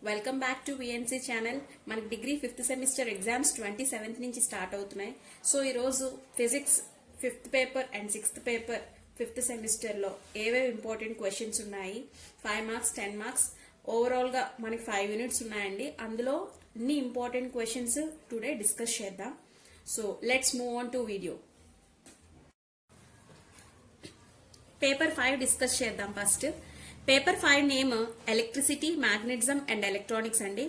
Welcome back to VNC channel. మనకి degree 5th semester exams 27th నుంచి start అవుతున్నాయి. So ఈరోజు physics 5th paper and 6th paper 5th సెమిస్టర్లో ఏవేవి important questions ఉన్నాయి, 5 మార్క్స్ 10 మార్క్స్ ఓవరాల్గా మనకి 5 యూనిట్స్ ఉన్నాయండి. అందులో అన్ని ఇంపార్టెంట్ క్వశ్చన్స్ టుడే డిస్కస్ చేద్దాం. So let's move on to video. Paper 5 discuss చేద్దాం. First paper 5 name electricity, magnetism and electronics అండి.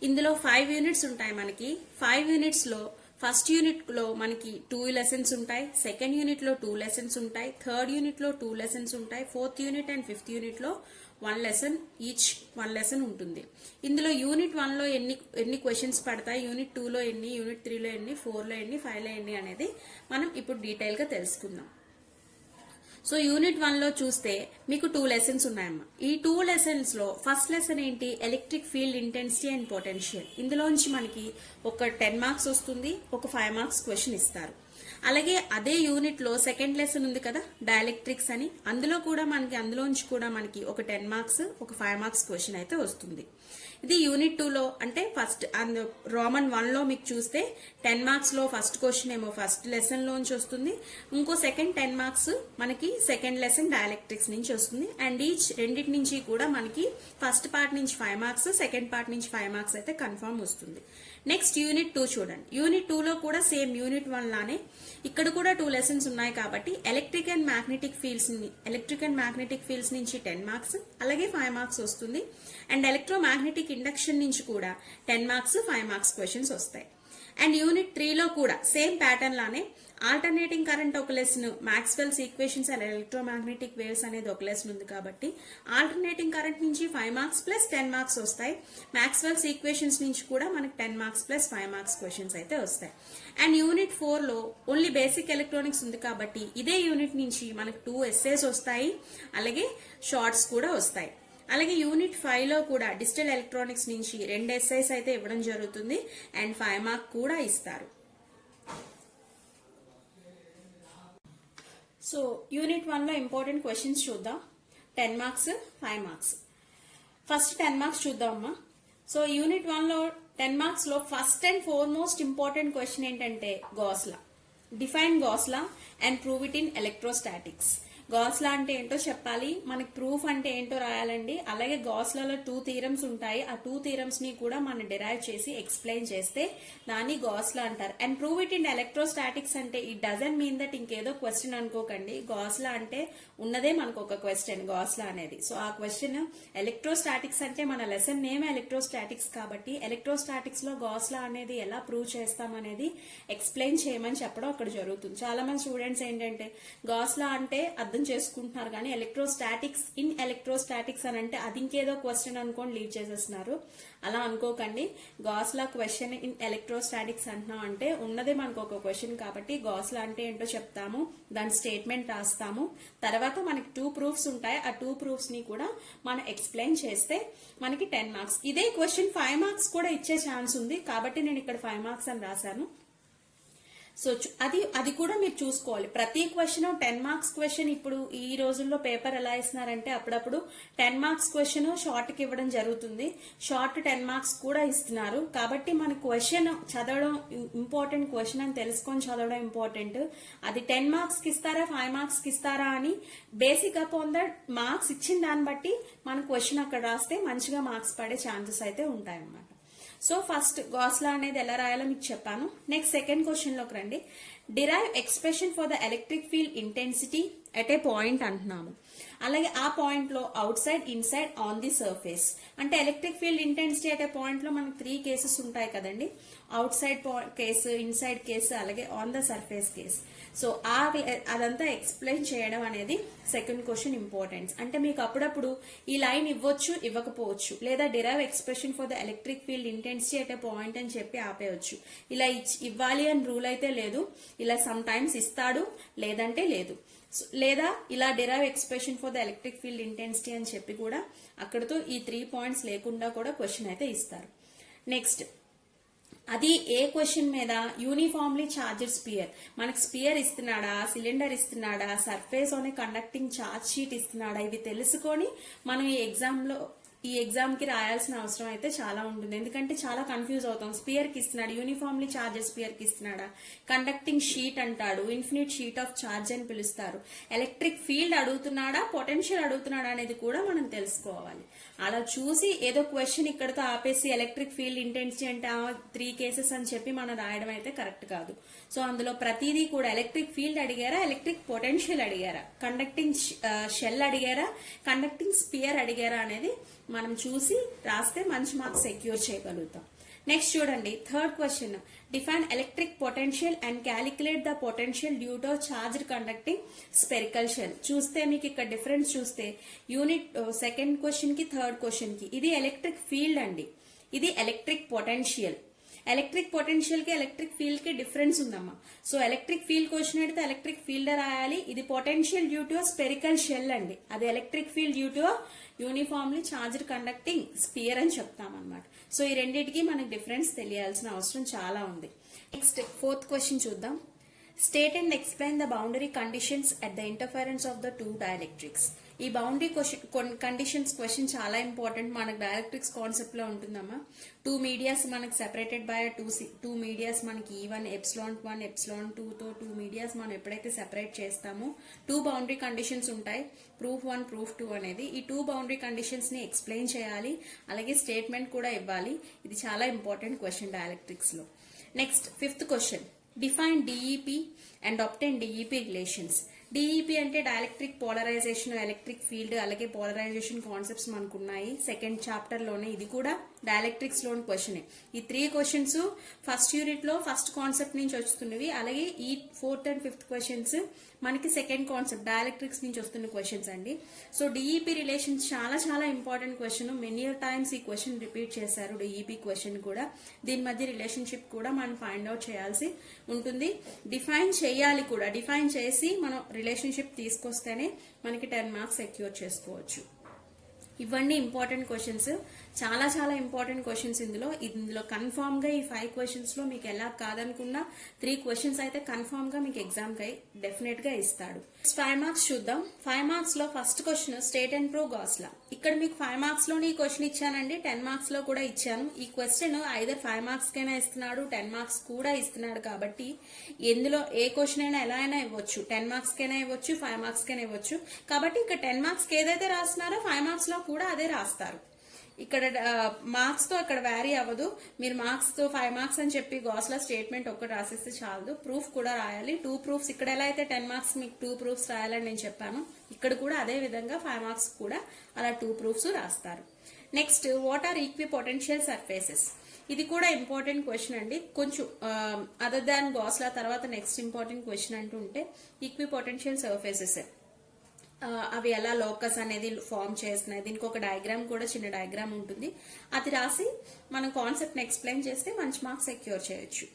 ఇందులో 5 యూనిట్స్ ఉంటాయి. మనకి 5 యూనిట్స్ లో ఫస్ట్ యూనిట్ లో మనకి 2 లెసన్స్ ఉంటాయి, సెకండ్ యూనిట్ లో 2 లెసన్స్ ఉంటాయి, థర్డ్ యూనిట్ లో 2 లెసన్స్ ఉంటాయి, 4th unit and 5th unit లో 1 లెసన్, ఈచ్ 1 లెసన్ ఉంటుంది. ఇందులో యూనిట్ 1 లో ఎన్ని క్వశ్చన్స్ పడతాయి, యూనిట్ 2 లో ఎన్ని, యూనిట్ 3 లో ఎన్ని, 4 లో ఎన్ని, 5 లో ఎన్ని అనేది మనం ఇప్పుడు డీటెయిల్ గా తెలుసుకుందాం. సో యూనిట్ 1 లో చూస్తే మీకు 2 లెసన్స్ ఉన్నాయమ్మా. ఈ 2 లెసన్స్ లో ఫస్ట్ లెసన్ ఏంటి, electric field intensity and potential. ఇందులోంచి మనకి ఒక 10 మార్క్స్ వస్తుంది, ఒక 5 మార్క్స్ క్వశ్చన్ ఇస్తారు. అలాగే అదే యూనిట్ లో సెకండ్ లెసన్ ఉంది కదా, డైఎలక్ట్రిక్స్ అని, అందులోంచి కూడా మనకి ఒక 10 మార్క్స్, ఒక 5 మార్క్స్ క్వశ్చన్ అయితే వస్తుంది. ఇది యూనిట్ 2 లో అంటే ఫస్ట్ రోమన్ 1 లో మీకు చూస్తే 10 మార్క్స్ లో ఫస్ట్ క్వశ్చన్ ఏమో ఫస్ట్ లెసన్ లోంచి వస్తుంది, ఇంకో సెకండ్ 10 మార్క్స్ మనకి సెకండ్ లెసన్ డైఎలక్ట్రిక్స్ నుంచి వస్తుంది. అండ్ ఈచ్ రెండింటి నుంచి కూడా మనకి ఫస్ట్ పార్ట్ నుంచి 5 మార్క్స్, సెకండ్ పార్ట్ నుంచి 5 మార్క్స్ అయితే కన్ఫర్మ్ వస్తుంది. నెక్స్ట్ యూనిట్ 2 చూడండి. యూనిట్ 2 లో కూడా సేమ్ యూనిట్ 1 లానే ఇక్కడ కూడా 2 లెసన్స్ ఉన్నాయి కాబట్టి ఎలక్ట్రిక్ అండ్ మ్యాగ్నెటిక్ ఫీల్డ్స్ నుంచి 10 మార్క్స్, అలాగే 5 మార్క్స్ వస్తుంది. అండ్ ఎలక్ట్రోమాగ్నెటిక్ ఇండక్షన్ నుంచి కూడా 10 మార్క్స్, 5 మార్క్స్ క్వశ్చన్స్ వస్తాయి. అండ్ యూనిట్ 3 లో కూడా సేమ్ ప్యాటర్న్ లానే ఆల్టర్నేటింగ్ కరెంట్ ఒక lesson, Maxwell's equations and electromagnetic waves అనేది ఒక లెసన్ ఉంది కాబట్టి ఆల్టర్నేటింగ్ కరెంట్ నుంచి 5 మార్క్స్ ప్లస్ 10 మార్క్స్ వస్తాయి. మ్యాక్స్వెల్స్ ఈక్వేషన్స్ నుంచి కూడా మనకి 10 మార్క్స్ ప్లస్ 5 మార్క్స్ క్వశ్చన్స్ అయితే వస్తాయి. అండ్ యూనిట్ 4 లో ఓన్లీ బేసిక్ ఎలక్ట్రానిక్స్ ఉంది కాబట్టి ఇదే యూనిట్ నుంచి మనకు 2 ఎస్సేస్ వస్తాయి, అలాగే షార్ట్స్ కూడా వస్తాయి. అలాగే యూనిట్ 5 లో కూడా డిజిటల్ ఎలక్ట్రానిక్స్ నుంచి 2 ఎస్ఐస్ అయితే ఇవ్వడం జరుగుతుంది అండ్ 5 మార్క్ కూడా ఇస్తారు. సో యూనిట్ 1 లో ఇంపార్టెంట్ క్వశ్చన్స్ చూద్దాం. 10 మార్క్స్, 5 మార్క్స్. ఫస్ట్ 10 మార్క్స్ చూద్దామమ్మా. సో యూనిట్ 1 లో 10 మార్క్స్ లో first and foremost important question ఏంటంటే Gauss law. Define Gauss law and prove it in electrostatics. Gauss law అంటే ఏంటో చెప్పాలి, మనకి ప్రూఫ్ అంటే ఏంటో రాయాలండి. అలాగే గాస్ లలో 2 థీరమ్స్ ఉంటాయి, ఆ 2 థీరమ్స్ ని కూడా మనం డిరైవ్ చేసి ఎక్స్ప్లెయిన్ చేస్తే దాన్ని గాస్ లా అంటారు. And prove it in electrostatics అంటే ఇట్ డజంట్ మీన్ దట్ ఇంకేదో క్వశ్చన్ అనుకోకండి. గాస్ లా అంటే ఉన్నదే మనకు ఒక క్వశ్చన్ గాస్ లా అనేది. సో ఆ క్వశ్చన్ ఎలక్ట్రోస్టాటిక్స్ అంటే మన లెసన్ నేమ్ ఎలక్ట్రోస్టాటిక్స్ కాబట్టి ఎలక్ట్రోస్టాటిక్స్ లో గాస్ లా అనేది ఎలా ప్రూవ్ చేస్తాం అనేది ఎక్స్ప్లెయిన్ చేయమని చెప్పడం అక్కడ జరుగుతుంది. చాలా మంది స్టూడెంట్స్ ఏంటంటే గాస్ లా అంటే అర్థం చేసుకుంటున్నారు కానీ ఎలక్ట్రోస్టాటిక్స్ అని అంటే అది ఇంకేదో క్వశ్చన్ అనుకోని లీవ్ చేసేస్తున్నారు. అలా అనుకోకండి. Gas law question in electrostatics అంటున్నాం అంటే ఉన్నదే మనకు ఒక క్వశ్చన్ కాబట్టి గాస్ లా అంటే ఏంటో చెప్తాము, దాని స్టేట్మెంట్ రాస్తాము, తర్వాత మనకి 2 ప్రూఫ్స్ ఉంటాయి, ఆ 2 ప్రూఫ్స్ ని కూడా మనం ఎక్స్ప్లెయిన్ చేస్తే మనకి 10 మార్క్స్. ఇదే క్వశ్చన్ 5 మార్క్స్ కూడా ఇచ్చే ఛాన్స్ ఉంది కాబట్టి నేను ఇక్కడ 5 మార్క్స్ అని రాశాను. సో అది కూడా మీరు చూసుకోవాలి. ప్రతి క్వశ్చన్ 10 మార్క్స్ క్వశ్చన్ ఇప్పుడు ఈ రోజుల్లో పేపర్ ఎలా ఇస్తున్నారంటే అప్పుడప్పుడు 10 మార్క్స్ క్వశ్చన్ షార్ట్ కి ఇవ్వడం జరుగుతుంది, షార్ట్ 10 మార్క్స్ కూడా ఇస్తున్నారు. కాబట్టి మన క్వశ్చన్ చదవడం ఇంపార్టెంట్, క్వశ్చన్ అని తెలుసుకొని చదవడం ఇంపార్టెంట్. అది 10 మార్క్స్ కి ఇస్తారా 5 మార్క్స్ కి ఇస్తారా అని బేసిక్ అపాన్ దట్ మార్క్స్ ఇచ్చిన దాన్ని బట్టి మన క్వశ్చన్ అక్కడ రాస్తే మంచిగా మార్క్స్ పడే ఛాన్సెస్ అయితే ఉంటాయన్నమాట. సో ఫస్ట్ గాస్ లా అనేది ఎలా రాయాలో మీకు చెప్పాను. నెక్స్ట్ సెకండ్ క్వశ్చన్ లోకి రండి. Derive expression for the electric field intensity at a point అంటున్నాము. అలాగే ఆ పాయింట్ లో outside, inside, on the surface. అంటే electric field intensity at a point లో మనకి 3 కేసెస్ ఉంటాయి కదండి, outside case, inside case, అలాగే on the surface case. So అదంతా ఎక్స్ప్లెయిన్ చేయడం అనేది సెకండ్ క్వశ్చన్ ఇంపార్టెన్స్. అంటే మీకు అప్పుడప్పుడు ఈ లైన్ ఇవ్వచ్చు, ఇవ్వకపోవచ్చు, లేదా derive expression for the electric field intensity at a point అని చెప్పి ఆపేయచ్చు. ఇలా ఇవ్వాలి అని రూల్ అయితే లేదు, ఇలా సమ్ టైమ్స్ ఇస్తాడు, లేదంటే లేదు. లేదా ఇలా derive expression for the electric field intensity అని చెప్పి కూడా అక్కడతో ఈ 3 పాయింట్స్ లేకుండా కూడా క్వశ్చన్ అయితే ఇస్తారు. నెక్స్ట్ అది ఏ క్వశ్చన్ మీద యూనిఫామ్లీ చార్జెడ్ స్పియర్, మనకు స్పియర్ ఇస్తున్నాడా, సిలిండర్ ఇస్తున్నాడా, సర్ఫేస్ అనే కండక్టింగ్ చార్జ్ షీట్ ఇస్తున్నాడా, ఇవి తెలుసుకొని మనం ఈ ఎగ్జామ్ లో ఈ ఎగ్జామ్ కి రాయాల్సిన అవసరం అయితే చాలా ఉంటుంది. ఎందుకంటే చాలా కన్ఫ్యూజ్ అవుతాం. స్పియర్ కి ఇస్తున్నాడు, యూనిఫామ్లీ చార్జెస్ స్పియర్ కి ఇస్తున్నాడా, కండక్టింగ్ షీట్ అంటాడు, ఇన్ఫినిట్ షీట్ ఆఫ్ చార్జ్ అని పిలుస్తారు, ఎలక్ట్రిక్ ఫీల్డ్ అడుగుతున్నాడా, పొటెన్షియల్ అడుగుతున్నాడా అనేది కూడా మనం తెలుసుకోవాలి. అలా చూసి ఏదో క్వశ్చన్ ఇక్కడతో ఆపేసి ఎలక్ట్రిక్ ఫీల్డ్ ఇంటెన్సిటీ అంటే 3 కేసెస్ అని చెప్పి మనం రాయడం అయితే కరెక్ట్ కాదు. సో అందులో ప్రతిదీ కూడా ఎలక్ట్రిక్ ఫీల్డ్ అడిగారా, ఎలక్ట్రిక్ పొటెన్షియల్ అడిగారా, కండక్టింగ్ షెల్ అడిగారా, కండక్టింగ్ స్పియర్ అడిగారా అనేది మనం చూసి రాస్తే మంచి మార్క్స్ సెక్యూర్ చేయగలుగుతాం. నెక్స్ట్ చూడండి, third question, define electric potential and calculate the potential due to charged conducting spherical shell. చూస్తే మీకు ఇక్కడ డిఫరెన్స్ చూస్తే యూనిట్ సెకండ్ క్వశ్చన్ కి థర్డ్ క్వశ్చన్ కి ఇది ఎలక్ట్రిక్ ఫీల్డ్ అండి, ఇది ఎలక్ట్రిక్ పొటెన్షియల్. ఎలక్ట్రిక్ పొటెన్షియల్ కి ఎలక్ట్రిక్ ఫీల్డ్ కి డిఫరెన్స్ ఉందమ్మా. సో ఎలక్ట్రిక్ ఫీల్డ్ క్వశ్చన్ అడిగితే ఎలక్ట్రిక్ ఫీల్డ్ రాయాలి. ఇది potential due to spherical shell అండి, అది electric field due to uniformly charged conducting sphere అని చెప్తాం అనమాట. సో ఈ రెండింటికి మనకు డిఫరెన్స్ తెలియాల్సిన అవసరం చాలా ఉంది. నెక్స్ట్ ఫోర్త్ క్వశ్చన్ చూద్దాం. State and explain the boundary conditions at the interference of the two dielectrics. ఈ బౌండరీ కండిషన్స్ క్వశ్చన్ చాలా ఇంపార్టెంట్, మనకు డైఎలక్ట్రిక్స్ కాన్సెప్ట్ లో ఉంటుందమ్మా. 2 మీడియాస్ మనకు సెపరేటెడ్ బై 2 మీడియాస్ మనకి E1 ε1 ε2 తో 2 మీడియాస్ మనం ఎప్పుడైతే సెపరేట్ చేస్తామో 2 బౌండరీ కండిషన్స్ ఉంటాయి, ప్రూఫ్ 1 ప్రూఫ్ 2 అనేది. ఈ 2 బౌండరీ కండిషన్స్ ని ఎక్స్ప్లెయిన్ చేయాలి, అలాగే స్టేట్మెంట్ కూడా ఇవ్వాలి. ఇది చాలా ఇంపార్టెంట్ క్వశ్చన్ డైఎలక్ట్రిక్స్ లో. Next fifth question, define DEP and obtain DEP relations. DEP అంటే డైఎలక్ట్రిక్ పోలరైజేషన్, ఎలక్ట్రిక్ ఫీల్డ్, అలాగే పోలరైజేషన్ కాన్సెప్ట్స్ మనకు ఉన్నాయి సెకండ్ చాప్టర్ లోనే. ఇది కూడా డైఎలక్ట్రిక్స్ లోని క్వశ్చన్. ఈ 3 క్వశ్చన్స్ ఫస్ట్ యూనిట్ లో ఫస్ట్ కాన్సెప్ట్ నుంచి వస్తున్నవి, అలాగే ఈ 4th and 5th క్వశ్చన్స్ మనకి సెకండ్ కాన్సెప్ట్ డైఎలక్ట్రిక్స్ నుంచి వస్తున్న క్వశ్చన్స్ అండి. సో డిఈపి రిలేషన్స్ చాలా చాలా ఇంపార్టెంట్ క్వశ్చన్. మెనీ టైమ్స్ ఈ క్వశ్చన్ రిపీట్ చేశారు, డిఈపి క్వశ్చన్ కూడా. దీని మధ్య రిలేషన్షిప్ కూడా మనం ఫైండ్ అవుట్ చేయాల్సి ఉంటుంది, డిఫైన్ చేయాలి కూడా. డిఫైన్ చేసి మనం రిలేషన్షిప్ తీసుకొస్తేనే మనకి 10 మార్క్స్ సెక్యూర్ చేసుకోవచ్చు. ఇవన్నీ ఇంపార్టెంట్ క్వశ్చన్స్, చాలా చాలా ఇంపార్టెంట్ క్వశ్చన్స్. ఇందులో కన్ఫామ్ గా ఈ 5 క్వశ్చన్స్ లో మీకు ఎలా కాదనుకున్నా 3 క్వశ్చన్స్ అయితే కన్ఫామ్ గా మీకు ఎగ్జామ్ కి డెఫినెట్ గా ఇస్తాడు. 5 మార్క్స్ చూద్దాం. 5 మార్క్స్ లో first question, state and prove gas లా. ఇక్కడ మీకు 5 మార్క్స్ లోని ఈ క్వశ్చన్ ఇచ్చానండి, 10 మార్క్స్ లో కూడా ఇచ్చాను. ఈ క్వశ్చన్ ఐదర్ 5 మార్క్స్ కైనా ఇస్తున్నాడు, 10 మార్క్స్ కూడా ఇస్తున్నాడు. కాబట్టి ఎందులో ఏ క్వశ్చన్ అయినా ఎలా అయినా ఇవ్వచ్చు, 10 మార్క్స్ కైనా ఇవ్వచ్చు, 5 మార్క్స్ కైనా ఇవ్వచ్చు. కాబట్టి ఇక్కడ 10 మార్క్స్ కి ఏదైతే రాస్తున్నారో 5 మార్క్స్ లో కూడా అదే రాస్తారు. ఇక్కడ మార్క్స్ తో అక్కడ వ్యారీ అవ్వదు. మీరు మార్క్స్ తో 5 మార్క్స్ అని చెప్పి గాస్లా స్టేట్మెంట్ ఒక్కటి రాసిస్తే చాలదు, ప్రూఫ్ కూడా రాయాలి. 2 ప్రూఫ్స్, ఇక్కడ ఎలా అయితే 10 మార్క్స్ మీకు 2 ప్రూఫ్స్ రాయాలని నేను చెప్పాను, ఇక్కడ కూడా అదే విధంగా 5 మార్క్స్ కూడా అలా 2 ప్రూఫ్స్ రాస్తారు. Next, what are equipotential surfaces. ఇది కూడా ఇంపార్టెంట్ క్వశ్చన్ అండి. కొంచెం అదర్ దాన్ గాస్లా తర్వాత నెక్స్ట్ ఇంపార్టెంట్ క్వశ్చన్ అంటూ ఉంటే ఈక్వి పొటెన్షియల్ సర్ఫేసెస్, అవి ఎలా లోకస్ అనేది ఫామ్ చేస్తున్నాయి. దీనికి ఒక డయాగ్రామ్ కూడా, చిన్న డయాగ్రామ్ ఉంటుంది, అది రాసి మనం కాన్సెప్ట్ ని ఎక్స్ప్లెయిన్ చేస్తే మంచి మార్క్స్ సెక్యూర్ చేయొచ్చు.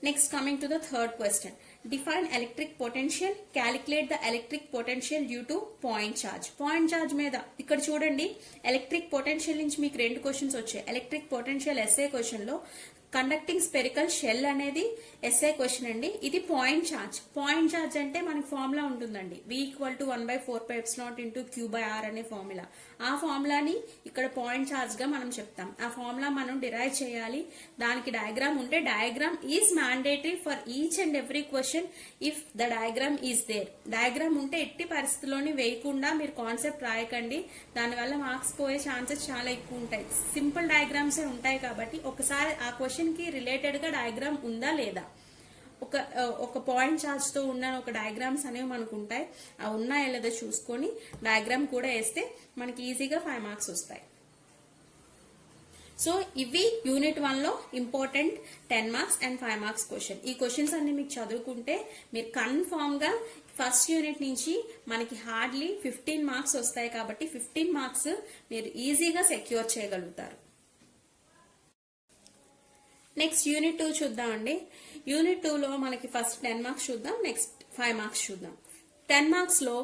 Next coming to the third question, define electric potential, calculate the electric potential due to point charge. Point charge మీద ఇక్కడ చూడండి, ఎలక్ట్రిక్ పొటెన్షియల్ నుంచి మీకు 2 క్వశ్చన్స్ వచ్చాయి. ఎలక్ట్రిక్ పొటెన్షియల్ ఎస్ఏ క్వశ్చన్ లో కండక్టింగ్ స్పెరికల్ షెల్ అనేది SI question అండి. ఇది పాయింట్ చార్జ్. పాయింట్ చార్జ్ అంటే మనకి ఫార్ములా ఉంటుందండి, V = 1/4πε0 × Q/R అనే ఫార్ములా. ఆ ఫార్ములాని ఇక్కడ పాయింట్ చార్జ్ గా మనం చెప్తాం. ఆ ఫార్ములా మనం డిరైవ్ చేయాలి. దానికి డయాగ్రామ్ ఉంటే, diagram is mandatory for each and every question if the diagram is there. Diagram ఉంటే ఎట్టి పరిస్థితుల్లోని వేయకుండా మీరు కాన్సెప్ట్ రాయకండి, దానివల్ల మార్క్స్ పోయే ఛాన్సెస్ చాలా ఎక్కువ ఉంటాయి. సింపుల్ డయాగ్రామ్స్ ఉంటాయి కాబట్టి ఒకసారి ఆ క్వశ్చన్ కి రిలేటెడ్ గా డయాగ్రామ్ ఉందా లేదా, ఒక పాయింట్ చార్జ్ తో ఉన్న ఒక డయాగ్రామ్స్ అనేవి మనకు ఉంటాయి, ఆ ఉన్నాయా లేదా చూసుకొని డయాగ్రామ్ కూడా వేస్తే మనకి ఈజీగా 5 మార్క్స్ వస్తాయి. సో ఇవి యూనిట్ 1 లో important 10 marks and 5 marks question. ఈ క్వశ్చన్స్ అన్ని మీకు చదువుకుంటే మీరు కన్ఫామ్ గా ఫస్ట్ యూనిట్ నుంచి మనకి హార్డ్లీ 15 మార్క్స్ వస్తాయి. కాబట్టి 15 మార్క్స్ మీరు ఈజీగా సెక్యూర్ చేయగలుగుతారు. నెక్స్ట్ యూనిట్ 2 చూద్దాం అండి. యూనిట్ 2 లో మనకి ఫస్ట్ 10 మార్క్స్ చూద్దాం, నెక్స్ట్ 5 మార్క్స్ చూద్దాం. 10 మార్క్స్ లో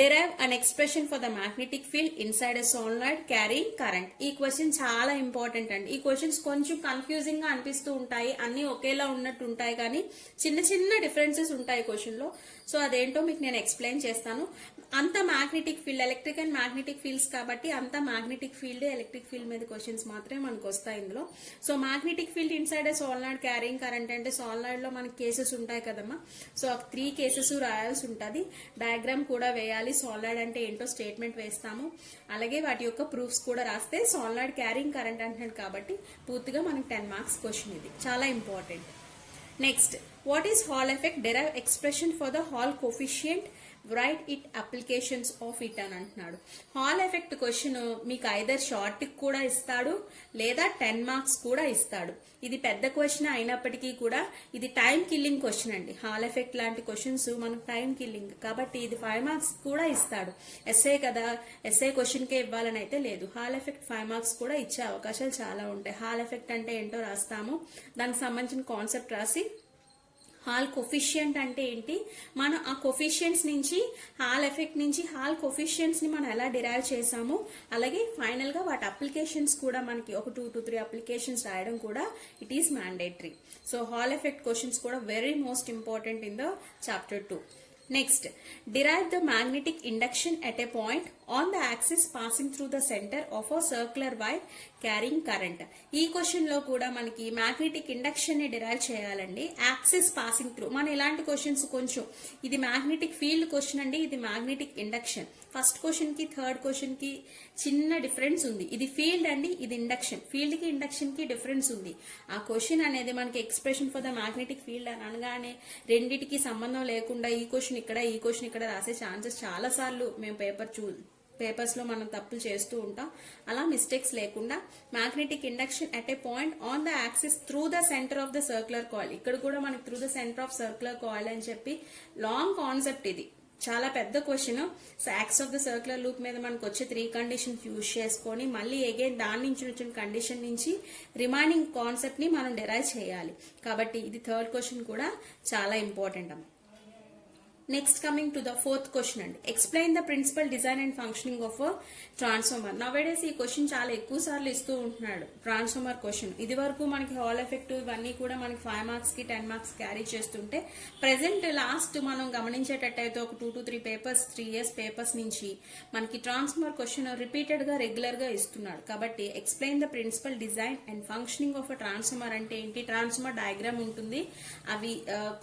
derive an expression for the magnetic field inside a solenoid carrying current. ఈ క్వశ్చన్ చాలా ఇంపార్టెంట్ అండి. ఈ క్వశ్చన్స్ కొంచెం కన్ఫ్యూజింగ్ గా అనిపిస్తూ ఉంటాయి, అన్ని ఒకేలా ఉన్నట్టు ఉంటాయి, కానీ చిన్న చిన్న డిఫరెన్సెస్ ఉంటాయి క్వశ్చన్ లో. సో అదేంటో మీకు నేను ఎక్స్ప్లెయిన్ చేస్తాను. అంత magnetic field, electric and magnetic fields కాబట్టి అంత మ్యాగ్నెటిక్ ఫీల్డ్, ఎలక్ట్రిక్ ఫీల్డ్ మీద క్వశ్చన్స్ మాత్రమే మనకు వస్తాయి ఇందులో. సో మ్యాగ్నెటిక్ ఫీల్డ్ ఇన్సైడ్ ఏ సోలనాయిడ్ క్యారింగ్ కరెంట్ అంటే సోలనాయిడ్ లో మనకి కేసెస్ ఉంటాయి కదమ్మా. సో 3 కేసెస్ రాయాల్సి ఉంటుంది, డయాగ్రామ్ కూడా వేయాలి, సోలనాయిడ్ అంటే ఏంటో స్టేట్మెంట్ వేస్తాము, అలాగే వాటి యొక్క ప్రూఫ్స్ కూడా రాస్తే సోలనాయిడ్ క్యారింగ్ కరెంట్ అంటున్నాడు కాబట్టి పూర్తిగా మనకి 10 మార్క్స్ క్వశ్చన్. ఇది చాలా important. Next, what is hall effect? Derive expression for the hall coefficient, right it applications of it అని అంటున్నాడు. హాల్ ఎఫెక్ట్ క్వశ్చన్ మీకు ఐదర్ షార్ట్ కూడా ఇస్తాడు లేదా 10 మార్క్స్ కూడా ఇస్తాడు. ఇది పెద్ద క్వశ్చన్ అయినప్పటికీ కూడా ఇది టైం కిల్లింగ్ క్వశ్చన్ అండి. హాల్ ఎఫెక్ట్ లాంటి క్వశ్చన్స్ మనకు టైం కిల్లింగ్ కాబట్టి ఇది 5 మార్క్స్ కూడా ఇస్తాడు. ఎస్ఏ కదా, ఎస్ఏ క్వశ్చన్ కే ఇవ్వాలని అయితే లేదు. హాల్ ఎఫెక్ట్ 5 మార్క్స్ కూడా ఇచ్చే అవకాశాలు చాలా ఉంటాయి. హాల్ ఎఫెక్ట్ అంటే ఏంటో రాస్తాము, దానికి సంబంధించిన కాన్సెప్ట్ రాసి హాల్ కొఫిషియంట్ అంటే ఏంటి, మనం ఆ కొఫిషియంట్స్ నుంచి హాల్ ఎఫెక్ట్ నుంచి హాల్ కొఫిషియంట్స్ ని మనం ఎలా డిరైవ్ చేసాము, అలాగే ఫైనల్ గా వాటి అప్లికేషన్స్ కూడా మనకి ఒక 2 to 3 అప్లికేషన్స్ రాయడం కూడా it is mandatory. So Hall effect questions కూడా very most important in the chapter 2. Next, derive the magnetic induction at a point on the axis passing through the center of a circular wire carrying current. ఈ question లో కూడా మనకి magnetic induction ని derive చేయాలండి. Axis passing through, మన ఇలాంటి questions కొంచెం, ఇది మ్యాగ్నెటిక్ ఫీల్డ్ క్వశ్చన్ అండి, ఇది మ్యాగ్నెటిక్ ఇండక్షన్. ఫస్ట్ క్వశ్చన్ కి థర్డ్ క్వశ్చన్ కి చిన్న డిఫరెన్స్ ఉంది. ఇది ఫీల్డ్ అండి, ఇది ఇండక్షన్. ఫీల్డ్ కి ఇండక్షన్ కి డిఫరెన్స్ ఉంది. ఆ క్వశ్చన్ అనేది మనకి expression for the magnetic field అని అనగానే రెండిటికి సంబంధం లేకుండా ఈ క్వశ్చన్ ఇక్కడ, ఈ క్వశ్చన్ ఇక్కడ రాసే ఛాన్సెస్ చాలా సార్లు మేము పేపర్స్ లో మనం తప్పులు చేస్తూ ఉంటాం. అలా మిస్టేక్స్ లేకుండా magnetic induction at a point on the axis through the centre of the circular coil. ఇక్కడ కూడా మనకి through the centre of circular coil అని చెప్పి లాంగ్ కాన్సెప్ట్. ఇది చాలా పెద్ద question. Axis of the circular loop మీద మనకు వచ్చే 3 కండిషన్స్ యూజ్ చేసుకొని మళ్ళీ అగైన్ దాని నుంచి వచ్చిన కండిషన్ నుంచి రిమైనింగ్ కాన్సెప్ట్ ని మనం డెరైవ్ చేయాలి. కాబట్టి ఇది థర్డ్ క్వశ్చన్ కూడా చాలా ఇంపార్టెంట్ అమ్మ. Next coming to the fourth question అండి. Explain the principle design and functioning of transformer. Nowadays ఈ క్వశ్చన్ చాలా ఎక్కువ సార్లు ఇస్తూ ఉంటున్నాడు. ట్రాన్స్ఫార్మర్ క్వశ్చన్ ఇది వరకు మనకి హాల్ ఎఫెక్ట్ ఇవన్నీ కూడా మనకి 5 మార్క్స్ కి 10 మార్క్స్ క్యారీ చేస్తుంటే, ప్రెసెంట్ లాస్ట్ మనం గమనించేటట్టయితే ఒక 2 to 3 పేపర్స్, 3 years పేపర్స్ నుంచి మనకి ట్రాన్స్ఫార్మర్ క్వశ్చన్ రిపీటెడ్ గా రెగ్యులర్ గా ఇస్తున్నాడు. కాబట్టి explain the principle design and functioning of transformer అంటే ఏంటి, ట్రాన్స్ఫార్మర్ డయాగ్రామ్ ఉంటుంది, అవి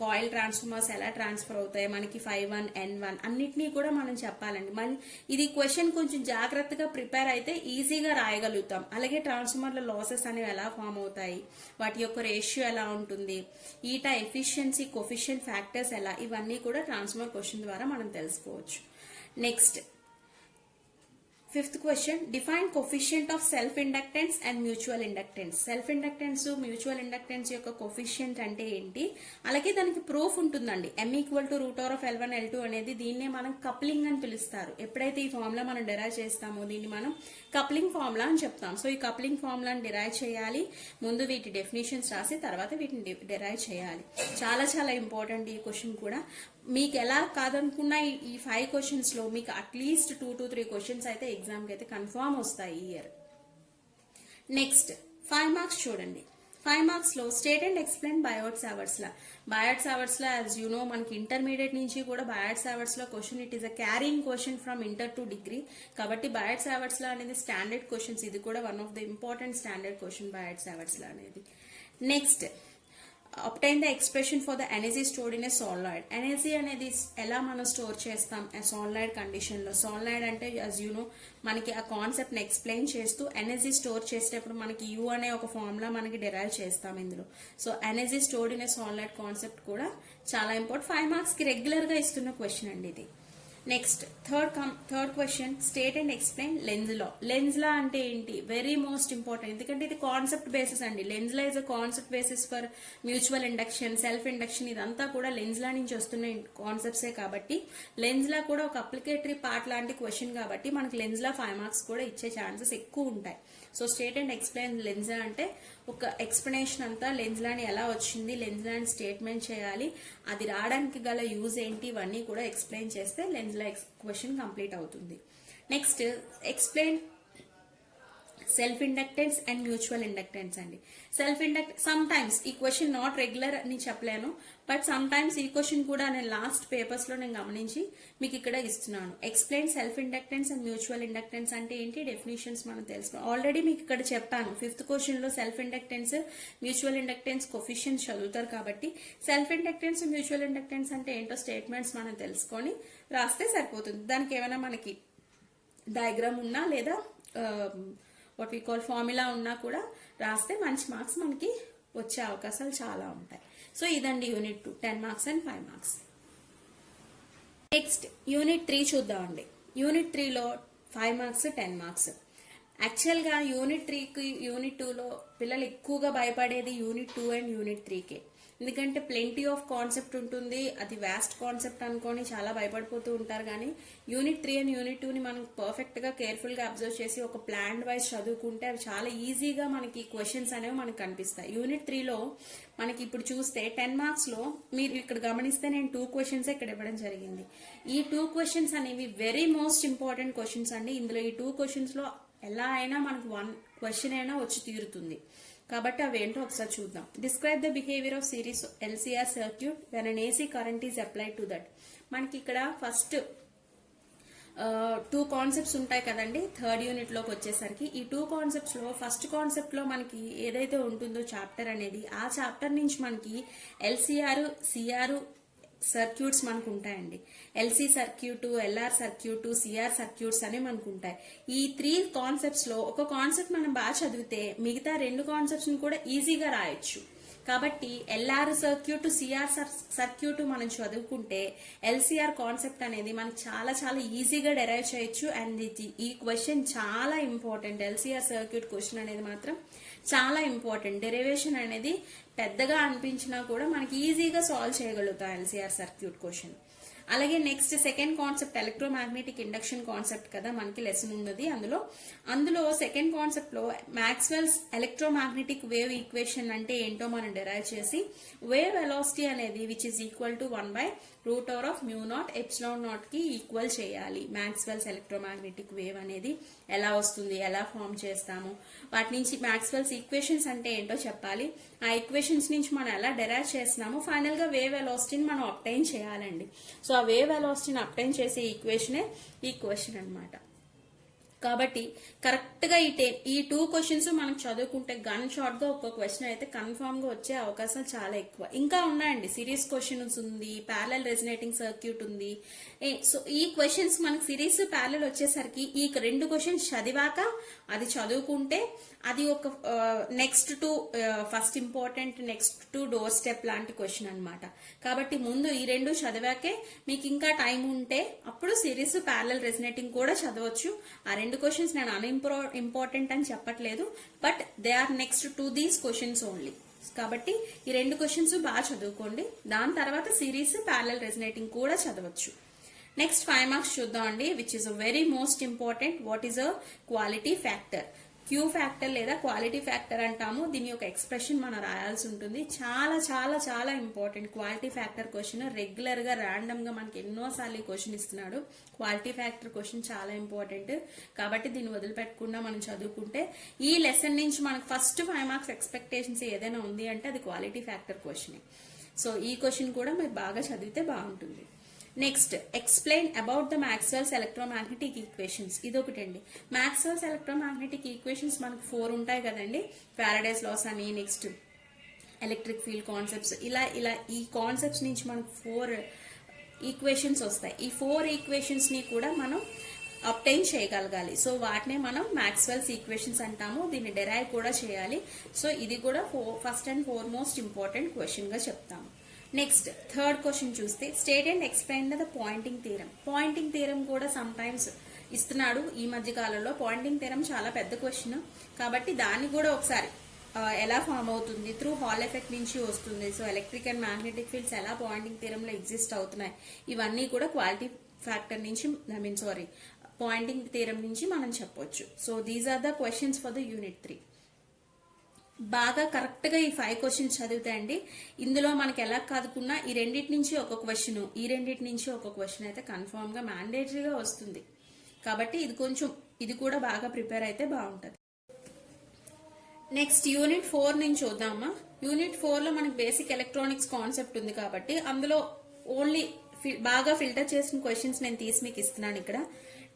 కాయిల్ ట్రాన్స్ఫార్మర్స్ ఎలా ట్రాన్స్ఫర్ అవుతాయి, మనకి 5-1 N1 అన్నిటినీ కూడా మనం చెప్పాలండి. మళ్ళీ ఇది క్వశ్చన్ కొంచెం జాగ్రత్తగా ప్రిపేర్ అయితే ఈజీగా రాయగలుగుతాం. అలాగే ట్రాన్స్ఫార్మర్ల లాసెస్ అనేవి ఎలా ఫామ్ అవుతాయి, వాటి యొక్క రేషియో ఎలా ఉంటుంది, ఈటా ఎఫిషియన్సీ కోఫిషియంట్ ఫ్యాక్టర్స్ ఎలా, ఇవన్నీ కూడా ట్రాన్స్ఫార్మర్ క్వశ్చన్ ద్వారా మనం తెలుసుకోవచ్చు. Next fifth question, define coefficient of self inductance and mutual inductance. Self inductance, mutual inductance యొక్క కోఫిషియంట్ అంటే ఏంటి, అలాగే దానికి ప్రూఫ్ ఉంటుందండి. M=√L1L2 అనేది దీన్నే మనం కప్లింగ్ అని పిలుస్తారు. ఎప్పుడైతే ఈ ఫార్ములా మనం డిరైవ్ చేస్తామో దీన్ని మనం కప్లింగ్ ఫార్ములా అని చెప్తాం. సో ఈ కప్లింగ్ ఫార్ములాని డిరైవ్ చేయాలి, ముందు వీటి డెఫినేషన్స్ రాసి తర్వాత వీటిని డిరైవ్ చేయాలి. చాలా చాలా ఇంపార్టెంట్ ఈ క్వశ్చన్ కూడా. మీకు ఎలా కాదనుకున్నా ఈ 5 క్వశ్చన్స్ లో మీకు అట్లీస్ట్ 2 to 3 క్వశ్చన్స్ అయితే ఎగ్జామ్ కి అయితే కన్ఫర్మ్ వస్తాయి ఈ ఇయర్. నెక్స్ట్ 5 మార్క్స్ చూడండి. 5 మార్క్స్ లో state and explain Biot Savart's law. Biot Savart's law as you know మనకి ఇంటర్మీడియట్ నుంచి కూడా బయోట్ సావర్ట్స్ లో question it is a carrying question from inter to degree. కాబట్టి బయోట్ సావర్ట్స్ లా అనేది standard questions. ఇది కూడా one of the important standard question Biot Savart's law అనేది. Next, obtain the expression for the energy stored in a solenoid. Energy అనేది ఎలా మనం store చేస్తాం solenoid condition లో. సోలనాయిడ్ అంటే యాజ్ యూ నో మనకి ఆ కాన్సెప్ట్ ని ఎక్స్ప్లెయిన్ చేస్తూ ఎనర్జీ స్టోర్ చేసేటప్పుడు మనకి యూ అనే ఒక ఫార్ములా మనకి డిరైవ్ చేస్తాం ఇందులో. So energy stored in a solenoid concept కూడా చాలా ఇంపార్టెంట్. 5 మార్క్స్ కి రెగ్యులర్ గా ఇస్తున్న క్వశ్చన్ అండి ఇది. Next third question, state and explain Lenz's law. Lenz's law అంటే ఏంటి, వెరీ మోస్ట్ ఇంపార్టెంట్. ఎందుకంటే ఇది కాన్సెప్ట్ బేసిస్ అండి. Lenz's law is a concept basis for mutual induction, self induction, ఇదంతా కూడా లెన్స్ లా నుంచి వస్తున్న కాన్సెప్ట్సే. కాబట్టి లెన్స్ లా కూడా ఒక అప్లికేటరీ పార్ట్ లాంటి క్వశ్చన్ కాబట్టి మనకి లెన్స్ లా 5 మార్క్స్ కూడా ఇచ్చే ఛాన్సెస్ ఎక్కువ ఉంటాయి. సో స్టేట్ అండ్ ఎక్స్ప్లెయిన్ లెన్జ్లా అంటే ఒక ఎక్స్ప్లెనేషన్ అంతా లెన్జ్లాని ఎలా వచ్చింది, లెన్జ్లాని స్టేట్మెంట్ చేయాలి, అది రావడానికి గల యూజ్ ఏంటి, ఇవన్నీ కూడా ఎక్స్ప్లెయిన్ చేస్తే లెన్జ్లా క్వశ్చన్ కంప్లీట్ అవుతుంది. Next explain self inductance and mutual inductance అండి. సెల్ఫ్ ఇండక్ట్ సమ్ టైమ్స్ ఈ క్వశ్చన్ నాట్ రెగ్యులర్ అని చెప్పలేను, బట్ సమ్ టైమ్స్ ఈ క్వశ్చన్ కూడా నేను లాస్ట్ పేపర్స్ లో నేను గమనించి మీకు ఇక్కడ ఇస్తున్నాను. Explain self inductance and mutual inductance అంటే ఏంటి, డెఫినేషన్స్ మనం తెలుసుకో. ఆల్రెడీ మీకు ఇక్కడ చెప్పాను, 5th క్వశ్చన్ లో self inductance mutual inductance coefficients చదువుతారు కాబట్టి సెల్ఫ్ ఇండక్టెన్స్ మ్యూచువల్ ఇండక్టెన్స్ అంటే ఏంటో స్టేట్మెంట్స్ మనం తెలుసుకొని రాస్తే సరిపోతుంది. దానికి ఏమైనా మనకి డయాగ్రామ్ ఉన్నా లేదా వాట్ వి కాల్ ఫార్ములా ఉన్నా కూడా రాస్తే మంచి మార్క్స్ మనకి వచ్చే అవకాశాలు చాలా ఉంటాయి. సో ఇదండి unit 2, 10 marks and 5 marks. Next unit 3 చూద్దామండి. యూనిట్ 3లో 5 మార్క్స్ 10 మార్క్స్. యాక్చువల్ గా యూనిట్ 3కి యూనిట్ 2లో పిల్లలు ఎక్కువగా భయపడేది యూనిట్ 2 అండ్ యూనిట్ 3కే. ఎందుకంటే ప్లెంటీ ఆఫ్ కాన్సెప్ట్ ఉంటుంది, అది వాస్ట్ కాన్సెప్ట్ అనుకొని చాలా భయపడిపోతూ ఉంటారు. కానీ యూనిట్ 3 అండ్ యూనిట్ 2ని మనం పర్ఫెక్ట్ గా కేర్ఫుల్ గా అబ్జర్వ్ చేసి ఒక ప్లాన్ వైజ్ చదువుకుంటే అవి చాలా ఈజీగా మనకి క్వశ్చన్స్ అనేవి మనకు కనిపిస్తాయి. యూనిట్ 3లో మనకి ఇప్పుడు చూస్తే 10 మార్క్స్ లో మీరు ఇక్కడ గమనిస్తే నేను 2 క్వశ్చన్స్ ఇక్కడ ఇవ్వడం జరిగింది. ఈ 2 క్వశ్చన్స్ అనేవి వెరీ మోస్ట్ ఇంపార్టెంట్ క్వశ్చన్స్ అండి. ఇందులో ఈ 2 క్వశ్చన్స్ లో ఎలా అయినా మనకు 1 క్వశ్చన్ అయినా వచ్చి తీరుతుంది. కాబట్టి అవేంటో ఒకసారి చూద్దాం. Describe the behaviour of series LCR circuit when an AC current is applied to that. మనకి ఇక్కడ ఫస్ట్ 2 కాన్సెప్ట్స్ ఉంటాయి కదండి. 3rd యూనిట్ లోకి వచ్చేసరికి ఈ 2 కాన్సెప్ట్స్ లో ఫస్ట్ కాన్సెప్ట్ లో మనకి ఏదైతే ఉంటుందో చాప్టర్ అనేది, ఆ చాప్టర్ నుంచి మనకి ఎల్సిఆర్ సిఆర్ సర్క్యూట్స్ మనకు ఉంటాయండి. LC circuit, LR circuit, CR circuits అని మనకు ఉంటాయి. ఈ 3 కాన్సెప్ట్స్ లో ఒక కాన్సెప్ట్ మనం బాగా చదివితే మిగతా 2 కాన్సెప్ట్స్ ని కూడా ఈజీగా రాయొచ్చు. కాబట్టి ఎల్ఆర్ సర్క్యూట్, సిఆర్ సర్క్యూట్ మనం చదువుకుంటే ఎల్సిఆర్ కాన్సెప్ట్ అనేది మనకి చాలా చాలా ఈజీగా డెరైవ్ చేయొచ్చు. అండ్ ఈ క్వశ్చన్ చాలా ఇంపార్టెంట్. ఎల్సిఆర్ సర్క్యూట్ క్వశ్చన్ అనేది మాత్రం చాలా ఇంపార్టెంట్. డెరివేషన్ అనేది పెద్దగా అనిపించినా కూడా మనకి ఈజీగా సాల్వ్ చేయగలుగుతాం ఎల్సిఆర్ సర్క్యూట్ క్వశ్చన్. అలాగే next second concept electromagnetic induction concept కదా మనకి లెసన్ ఉన్నది. అందులో సెకండ్ కాన్సెప్ట్ లో మాక్స్వెల్స్ ఎలక్ట్రోమాగ్నెటిక్ వేవ్ ఈక్వేషన్ అంటే ఏంటో మనం డెరైవ్ చేసి వేవ్ వెలాసిటీ అనేది విచ్ ఇస్ ఈక్వల్ టు 1/√μ0ε0 కి ఈక్వల్ చేయాలి. మాక్స్వెల్స్ ఎలక్ట్రోమాగ్నెటిక్ వేవ్ అనేది ఎలా వస్తుంది, ఎలా ఫామ్ చేస్తాము, వాటి నుంచి మాక్స్వెల్స్ ఈక్వేషన్స్ అంటే ఏంటో చెప్పాలి. ఆ ఈక్వేషన్స్ నుంచి మనం ఎలా డెరైవ్ చేస్తున్నాము, ఫైనల్ గా వేవ్ వెలాసిటీని మనం అబ్టైన్ చేయాలండి. సో ఆ వేవ్ వెలాసిటీని అబ్టైన్ చేసే ఈక్వేషనే ఈ క్వశ్చన్ అన్నమాట. కాబట్టి కరెక్ట్ గా ఈ 2 క్వశ్చన్స్ మనం చదువుకుంటే గన్ షార్ట్ గా ఒక క్వశ్చన్ అయితే కన్ఫర్మ్ గా వచ్చే అవకాశాలు చాలా ఎక్కువ. ఇంకా ఉన్నాయండి, సిరీస్ క్వశ్చన్స్ ఉంది, ప్యారలల్ రెజనేటింగ్ సర్క్యూట్ ఉంది. సో ఈ క్వశ్చన్స్ మనకి సిరీస్ ప్యారలల్ వచ్చేసరికి ఈ 2 క్వశ్చన్స్ చదివాక అది చదువుకుంటే అది ఒక next to first important, next to door step లాంటి క్వశ్చన్ అన్నమాట. కాబట్టి ముందు ఈ 2 చదివాకే మీకు ఇంకా టైం ఉంటే అప్పుడు సిరీస్ ప్యారలల్ రెజనేటింగ్ కూడా చదవచ్చు. ఆ 2 క్వశ్చన్స్ నేను ఇంపార్టెంట్ అని చెప్పట్లేదు, but they are next to these questions only. కాబట్టి ఈ 2 క్వశ్చన్స్ బాగా చదువుకోండి. దాని తర్వాత సిరీస్ ప్యారలల్ రెజనేటింగ్ కూడా చదవచ్చు. నెక్స్ట్ 5 మార్క్స్ చూద్దాం అండి, which is very most important. What is a quality factor? Queue factor లేదా క్వాలిటీ ఫ్యాక్టర్ అంటాము. దీని యొక్క ఎక్స్ప్రెషన్ మనం రాయాల్సి ఉంటుంది. చాలా చాలా చాలా important quality factor question. Regular గా ర్యాండమ్ గా మనకి ఎన్నోసార్లు క్వశ్చన్ ఇస్తున్నాడు. క్వాలిటీ ఫ్యాక్టర్ క్వశ్చన్ చాలా ఇంపార్టెంట్. కాబట్టి దీన్ని వదిలిపెట్టకుండా మనం చదువుకుంటే ఈ లెసన్ నుంచి మనకు ఫస్ట్ 5 మార్క్స్ ఎక్స్పెక్టేషన్స్ ఏదైనా ఉంది అంటే అది క్వాలిటీ ఫ్యాక్టర్ క్వశ్చన్. సో ఈ క్వశ్చన్ కూడా మీరు బాగా చదివితే బాగుంటుంది. Next explain about the Maxwell's electromagnetic equations. ఇదొకటండి. మాక్స్వెల్స్ ఎలక్ట్రోమాగ్నెటిక్ ఈక్వేషన్స్ మనకు 4 ఉంటాయి కదండి. ఫారడేస్ లాస్ అని, నెక్స్ట్ ఎలక్ట్రిక్ ఫీల్డ్ కాన్సెప్ట్స్, ఇలా ఈ కాన్సెప్ట్స్ నుంచి మనకు 4 ఈక్వేషన్స్ వస్తాయి. ఈ 4 ఈక్వేషన్స్ ని కూడా మనం అబ్టైన్ చేయగలగాలి. సో వాటినే మనం మాక్స్వెల్స్ ఈక్వేషన్స్ అంటాము. దీన్ని డెరైవ్ కూడా చేయాలి. సో ఇది కూడా first and foremost important question గా చెప్తాము. నెక్స్ట్ 3rd క్వశ్చన్ చూస్తే state and explain the Poynting theorem. Poynting theorem కూడా సమ్ టైమ్స్ ఇస్తున్నాడు ఈ మధ్య కాలంలో. పాయింటింగ్ థియరం చాలా పెద్ద క్వశ్చన్ కాబట్టి దాన్ని కూడా ఒకసారి ఎలా ఫామ్ అవుతుంది, త్రూ హాల్ ఎఫెక్ట్ నుంచి వస్తుంది. So electric and magnetic fields ఎలా పాయింటింగ్ థియరం లో ఎగ్జిస్ట్ అవుతున్నాయి, ఇవన్నీ కూడా క్వాలిటీ ఫ్యాక్టర్ నుంచి పాయింటింగ్ థియరం నుంచి మనం చెప్పొచ్చు. So these are the questions for the unit 3. బాగా కరెక్ట్ గా ఈ 5 క్వశ్చన్స్ చదివితే అండి ఇందులో మనకి ఎలా కాదుకున్నా ఈ రెండింటి నుంచి ఒక క్వశ్చన్, ఈ రెండింటి నుంచి ఒక క్వశ్చన్ అయితే కన్ఫర్మ్ గా మ్యాండేటరీగా వస్తుంది. కాబట్టి ఇది కూడా బాగా ప్రిపేర్ అయితే బాగుంటది. నెక్స్ట్ యూనిట్ 4 నుంచి చూద్దామా. యూనిట్ 4 లో మనకి బేసిక్ ఎలక్ట్రానిక్స్ కాన్సెప్ట్ ఉంది కాబట్టి అందులో ఓన్లీ బాగా ఫిల్టర్ చేసిన క్వశ్చన్స్ నేను తీసి మీకు ఇస్తున్నాను ఇక్కడ.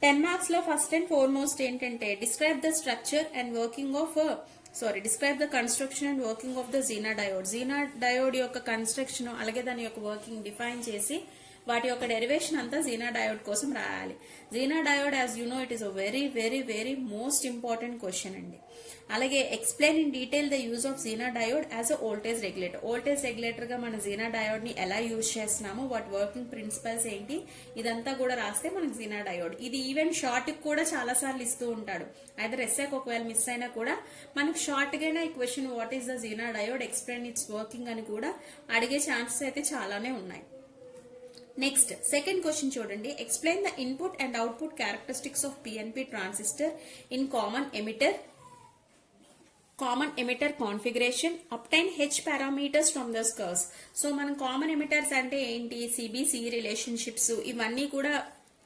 10 మార్క్స్ లో ఫస్ట్ అండ్ ఫార్మోస్ట్ ఏంటంటే describe the structure and working of describe the construction and working of the Zener diode. Jena diode యొక్క కన్స్ట్రక్షన్ అలాగే దాని యొక్క వర్కింగ్ డిఫైన్ చేసి వాటి యొక్క డెరివేషన్ అంతా జీనా డయోడ్ కోసం రాయాలి. జీనా diode as you no it is a very very very most important question అండి. అలాగే explain in detail the use of Jena diode as a voltage regulator. Voltage regulator గా మన జీనా డయోడ్ ని ఎలా యూజ్ చేస్తున్నామో, వాటి వర్కింగ్ ప్రిన్సిపల్స్ ఏంటి, ఇదంతా కూడా రాస్తే మనకి జీనా డయోడ్. ఇది ఈవెన్ షార్ట్ కి కూడా చాలా సార్లు ఇస్తూ ఉంటాడు. ఐదర్ ఎస్ఏకి ఒకవేళ మిస్ అయినా కూడా మనకి షార్ట్ గానే ఈ question what is the Zener diode, explain its working అని కూడా అడిగే ఛాన్సెస్ అయితే చాలానే ఉన్నాయి. నెక్స్ట్ సెకండ్ క్వశ్చన్ చూడండి. Explain the input and output characteristics of PNP transistor in common emitter configuration. Obtain h parameters from the curves. So మనం common emitters అంటే ఏంటి, సిబిసి రిలేషన్షిప్స్, ఇవన్నీ కూడా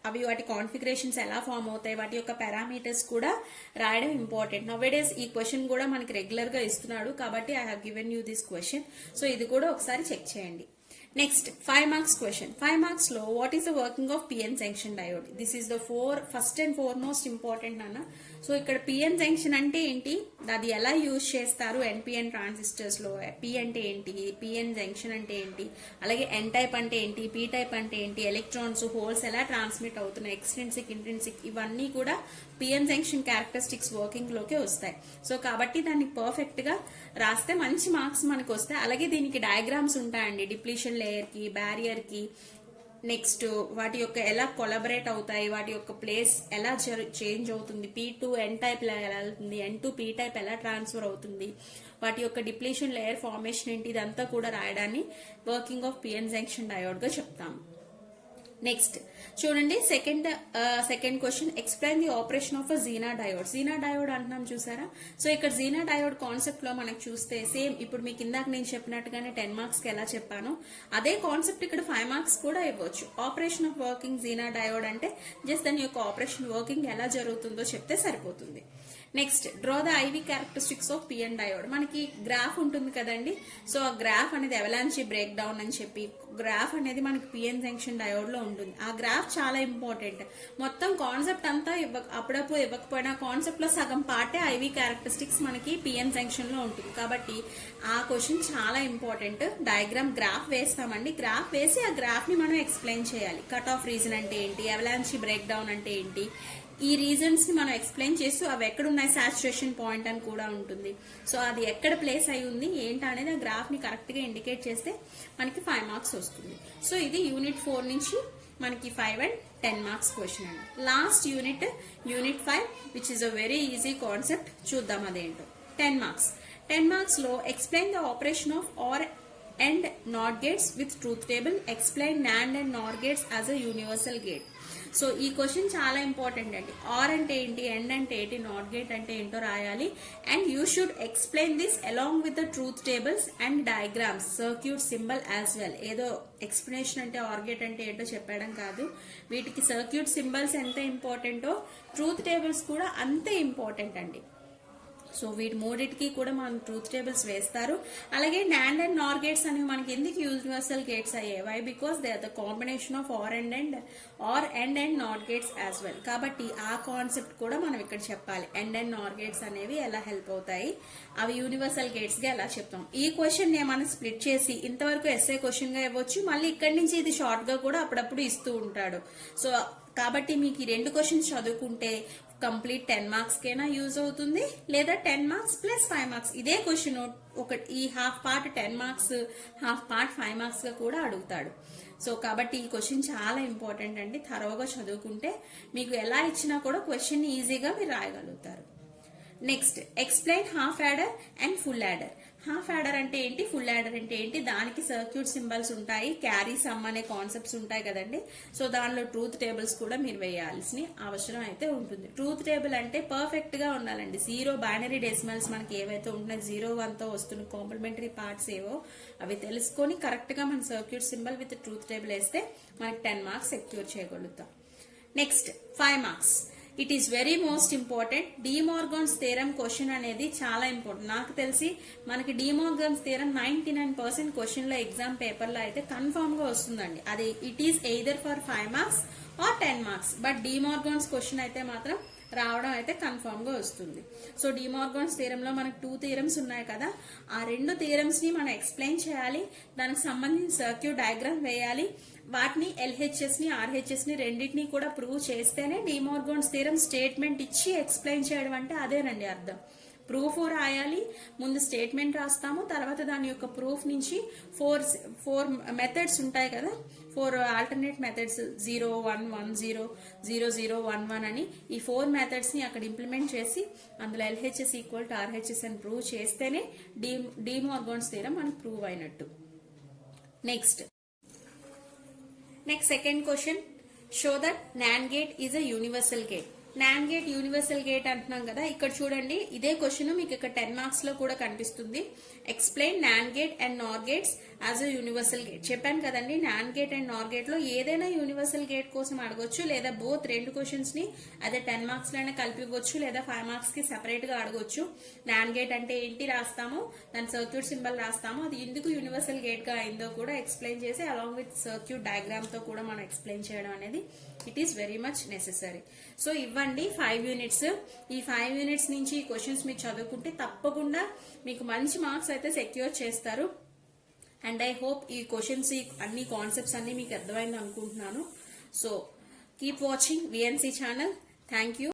అవి వాటి కాన్ఫిగరేషన్స్ ఎలా ఫామ్ అవుతాయి, వాటి యొక్క పారామీటర్స్ కూడా రాయడం ఇంపార్టెంట్. నౌవేడేస్ ఈ క్వశ్చన్ కూడా మనకి రెగ్యులర్ గా ఇస్తున్నాడు కాబట్టి I have given you this question. So ఇది కూడా ఒకసారి చెక్ చేయండి. Next 5 marks question. 5 మార్క్స్ లో what is the working of PN junction diode. This is the first and foremost important అన్న. సో ఇక్కడ పిఎన్ జంక్షన్ అంటే ఏంటి, అది ఎలా యూజ్ చేస్తారు ఎన్పిఎన్ ట్రాన్సిస్టర్స్ లో, పి అంటే ఏంటి, పిఎన్ జంక్షన్ అంటే ఏంటి, అలాగే ఎన్ టైప్ అంటే ఏంటి, పి టైప్ అంటే ఏంటి, ఎలక్ట్రాన్స్ హోల్స్ ఎలా ట్రాన్స్మిట్ అవుతున్నాయి, ఎక్స్ట్రిన్సిక్ ఇంట్రిన్సిక్, ఇవన్నీ కూడా పిఎన్ జంక్షన్ క్యారెక్టరిస్టిక్స్ వర్కింగ్ లోకే వస్తాయి. సో కాబట్టి దాన్ని పర్ఫెక్ట్ గా రాస్తే మంచి మార్క్స్ మనకు వస్తాయి. అలాగే దీనికి డయాగ్రామ్స్ ఉంటాయండి, డిప్లీషన్ లేయర్ కి, బ్యారియర్ కి, నెక్స్ట్ వాటి యొక్క ఎలా కొలాబరేట్ అవుతాయి, వాటి యొక్క ప్లేస్ ఎలా చేంజ్ అవుతుంది, P2 ఎన్ టైప్ ఎలా వెళ్తుంది, N2 P టైప్ ఎలా ట్రాన్స్ఫర్ అవుతుంది, వాటి యొక్క డిప్లీషన్ లేయర్ ఫార్మేషన్ ఏంటి, ఇదంతా కూడా రాయడాన్ని working of PN junction diode గా చెప్తాము. నెక్స్ట్ చూడండి second question. Explain the operation of a Zener diode. Jena diode అంటున్నాం చూసారా. సో ఇక్కడ జీనా డయోడ్ కాన్సెప్ట్ లో మనకు చూస్తే సేమ్ ఇప్పుడు మీకు ఇందాక నేను చెప్పినట్టుగానే 10 మార్క్స్ కి ఎలా చెప్పాను అదే కాన్సెప్ట్ ఇక్కడ 5 మార్క్స్ కూడా ఇవ్వచ్చు. Operation of working Jena diode అంటే జస్ట్ దాని యొక్క ఆపరేషన్ వర్కింగ్ ఎలా జరుగుతుందో చెప్తే సరిపోతుంది. Next draw the IV characteristics of PN diode. మనకి గ్రాఫ్ ఉంటుంది కదండి. సో ఆ గ్రాఫ్ అనేది అవలాంచి బ్రేక్ డౌన్ అని చెప్పి గ్రాఫ్ అనేది మనకి పిఎన్ జంక్షన్ డయోడ్ లో ఉంటుంది. ఆ గ్రాఫ్ చాలా ఇంపార్టెంట్. మొత్తం కాన్సెప్ట్ అంతా అప్పుడప్పుడు ఇవ్వకపోయినా కాన్సెప్ట్ లో సగం పార్టే ఐవి క్యారెక్టరిస్టిక్స్ మనకి పిఎన్ జంక్షన్ లో ఉంటుంది. కాబట్టి ఆ క్వశ్చన్ చాలా ఇంపార్టెంట్. డయాగ్రామ్ గ్రాఫ్ వేస్తామండి. గ్రాఫ్ వేసి ఆ గ్రాఫ్ ని మనం ఎక్స్ప్లెయిన్ చేయాలి. కట్ ఆఫ్ రీజన్ అంటే ఏంటి, అవలాంచి బ్రేక్ డౌన్ అంటే ఏంటి, ఈ రీజన్స్ ని మనం ఎక్స్ప్లెయిన్ చేస్తూ అవి ఎక్కడ ఉన్నాయి, సాచురేషన్ పాయింట్ అని కూడా ఉంటుంది. సో అది ఎక్కడ ప్లేస్ అయి ఉంది ఏంటి అనేది ఆ గ్రాఫ్ ని కరెక్ట్ గా ఇండికేట్ చేస్తే మనకి 5 మార్క్స్ వస్తుంది. సో ఇది యూనిట్ 4 నుంచి మనకి 5 and 10 మార్క్స్ క్వశ్చన్ అండి. Last unit 5 which is a very easy concept. చూద్దాం అదేంటో. 10 మార్క్స్. 10 మార్క్స్ లో explain the operation of are and not gates with truth table. Explain NAND and NOR gates as a universal gate. So ఈ question చాలా important అండి. OR అంటే ఏంటి, end అంటే ఏంటి, నాట్ గేట్ అంటే ఏంటో రాయాలి. And you should explain this along with the truth tables and diagrams, circuit symbol as well. ఏదో ఎక్స్ప్లెనేషన్ అంటే ఆర్ గేట్ అంటే ఏంటో చెప్పడం కాదు, వీటికి సర్క్యూట్ సింబల్స్ ఎంత ఇంపార్టెంటో ట్రూత్ టేబుల్స్ కూడా అంతే ఇంపార్టెంట్ అండి. సో వీటి మూడింటికి కూడా మనం ట్రూత్ టేబుల్స్ వేస్తారు. అలాగే నాండ్ అండ్ నార్ గేట్స్ అనేవి మనకి ఎందుకు యూనివర్సల్ గేట్స్ అయ్యాయి, why because they are the combination of are and not gates as well. కాబట్టి ఆ కాన్సెప్ట్ కూడా మనం ఇక్కడ చెప్పాలి. ఎండ్ అండ్ నార్ గేట్స్ అనేవి ఎలా హెల్ప్ అవుతాయి, అవి యూనివర్సల్ గేట్స్ గా ఎలా చెప్తాం. ఈ క్వశ్చన్ మనం స్ప్లిట్ చేసి ఇంతవరకు ఎస్ఏ క్వశ్చన్ గా ఇవ్వచ్చు, మళ్ళీ ఇక్కడి నుంచి ఇది షార్ట్ గా కూడా అప్పుడప్పుడు ఇస్తూ ఉంటాడు. సో కాబట్టి మీకు ఈ 2 క్వశ్చన్స్ చదువుకుంటే కంప్లీట్ 10 మార్క్స్ కైనా యూజ్ అవుతుంది, లేదా 10 మార్క్స్ ప్లస్ 5 మార్క్స్ ఇదే క్వశ్చన్ ఈ half part 10 marks, half part 5 marks గా కూడా అడుగుతాడు. సో కాబట్టి ఈ క్వశ్చన్ చాలా ఇంపార్టెంట్ అండి. థరోగా చదువుకుంటే మీకు ఎలా ఇచ్చినా కూడా క్వశ్చన్ ఈజీగా మీరు రాయగలుగుతారు. Next explain half adder and full adder. Half adder అంటే ఏంటి, ఫుల్ యాడర్ అంటే ఏంటి, దానికి సర్క్యూట్ సింబల్స్ ఉంటాయి, క్యారీ సమ్ అనే కాన్సెప్ట్స్ ఉంటాయి కదండి. సో దానిలో ట్రూత్ టేబుల్స్ కూడా మీరు వేయాల్సిన అవసరం అయితే ఉంటుంది. ట్రూత్ టేబుల్ అంటే పర్ఫెక్ట్ గా ఉండాలండి. 0 బైనరీ డెసిమల్స్ మనకి ఏవైతే ఉంటున్నాయి, 0 1 తో వస్తున్న కాంప్లిమెంటరీ పార్ట్స్ ఏవో అవి తెలుసుకొని కరెక్ట్ గా మన circuit symbol with truth table వేస్తే మనకి 10 మార్క్స్ సెక్యూర్ చేయగలుగుతాం. Next 5 marks. It is very most important. De Morgan's theorem question అనేది చాలా ఇంపార్టెంట్. నాకు తెలిసి మనకి డిమోర్గన్స్ థియరం 99% క్వశ్చన్ లో ఎగ్జామ్ పేపర్ లో అయితే కన్ఫర్మ్ గా వస్తుందండి. అది it is either for 5 marks or 10 marks. But De Morgan's question అయితే మాత్రం రావడం అయితే కన్ఫర్మ్ గా వస్తుంది. సో డిమోర్గన్స్ థియరం లో మనకు 2 థియరమ్స్ ఉన్నాయి కదా, ఆ 2 థియరమ్స్ ని మనం ఎక్స్ప్లెయిన్ చేయాలి, దానికి సంబంధించిన సర్క్యూట్ డయాగ్రామ్ వేయాలి, వాటిని ఎల్హెచ్ఎస్ ని ఆర్హెచ్ఎస్ ని రెండింటినీ కూడా ప్రూవ్ చేస్తేనే డిమోర్గన్స్ థియరం స్టేట్మెంట్ ఇచ్చి ఎక్స్ప్లెయిన్ చేయడం అంటే అదేనండి అర్థం. ప్రూఫ్ రాయాలి, ముందు స్టేట్మెంట్ రాస్తాము, తర్వాత దాని యొక్క ప్రూఫ్ నుంచి ఫోర్ మెథడ్స్ ఉంటాయి కదా, 4 ఆల్టర్నేట్ మెథడ్స్ 0 1 1 0 0 0 1 1 అని ఈ 4 మెథడ్స్ ని అక్కడ ఇంప్లిమెంట్ చేసి అందులో ఎల్హెచ్ఎస్ ఈక్వల్ టు ఆర్హెచ్ఎస్ అని ప్రూవ్ చేస్తేనే డిమోర్గన్స్ థియరం మనకు ప్రూవ్ అయినట్టు. Next second question, show that NAND gate is a universal gate. NAND gate universal gate అంటున్నాం కదా, ఇక్కడ చూడండి ఇదే క్వశ్చన్ మీకు ఇక్కడ 10 మార్క్స్ లో కూడా కనిపిస్తుంది. Explain NAND gate and NOR gates as a universal gate. చెప్పాను కదండి, NAND gate and NOR gate లో ఏదైనా యూనివర్సల్ గేట్ కోసం అడగొచ్చు, లేదా బోత్ 2 క్వశ్చన్స్ ని అదే 10 మార్క్స్ లోనే కలిపివచ్చు, లేదా 5 మార్క్స్ కి సెపరేట్ గా అడగొచ్చు. NAND గేట్ అంటే ఏంటి రాస్తాము, దాని సర్క్యూట్ సింబల్ రాస్తాము, అది ఎందుకు యూనివర్సల్ గేట్ గా అయిందో కూడా ఎక్స్ప్లెయిన్ చేసి అలాంగ్ విత్ సర్క్యూట్ డయాగ్రామ్ తో కూడా మనం ఎక్స్ప్లెయిన్ చేయడం అనేది it is very much necessary. So ఇవ్వండి 5 యూనిట్స్. ఈ 5 యూనిట్స్ నుంచి ఈ క్వశ్చన్స్ మీరు చదువుకుంటే తప్పకుండా మీకు మంచి మార్క్స్ అయితే సెక్యూర్ చేస్తారు. అండ్ ఐ హోప్ ఈ క్వశ్చన్స్ అన్ని కాన్సెప్ట్స్ అన్ని మీకు అర్థమైంది అనుకుంటున్నాను. So keep watching VNC channel. Thank you.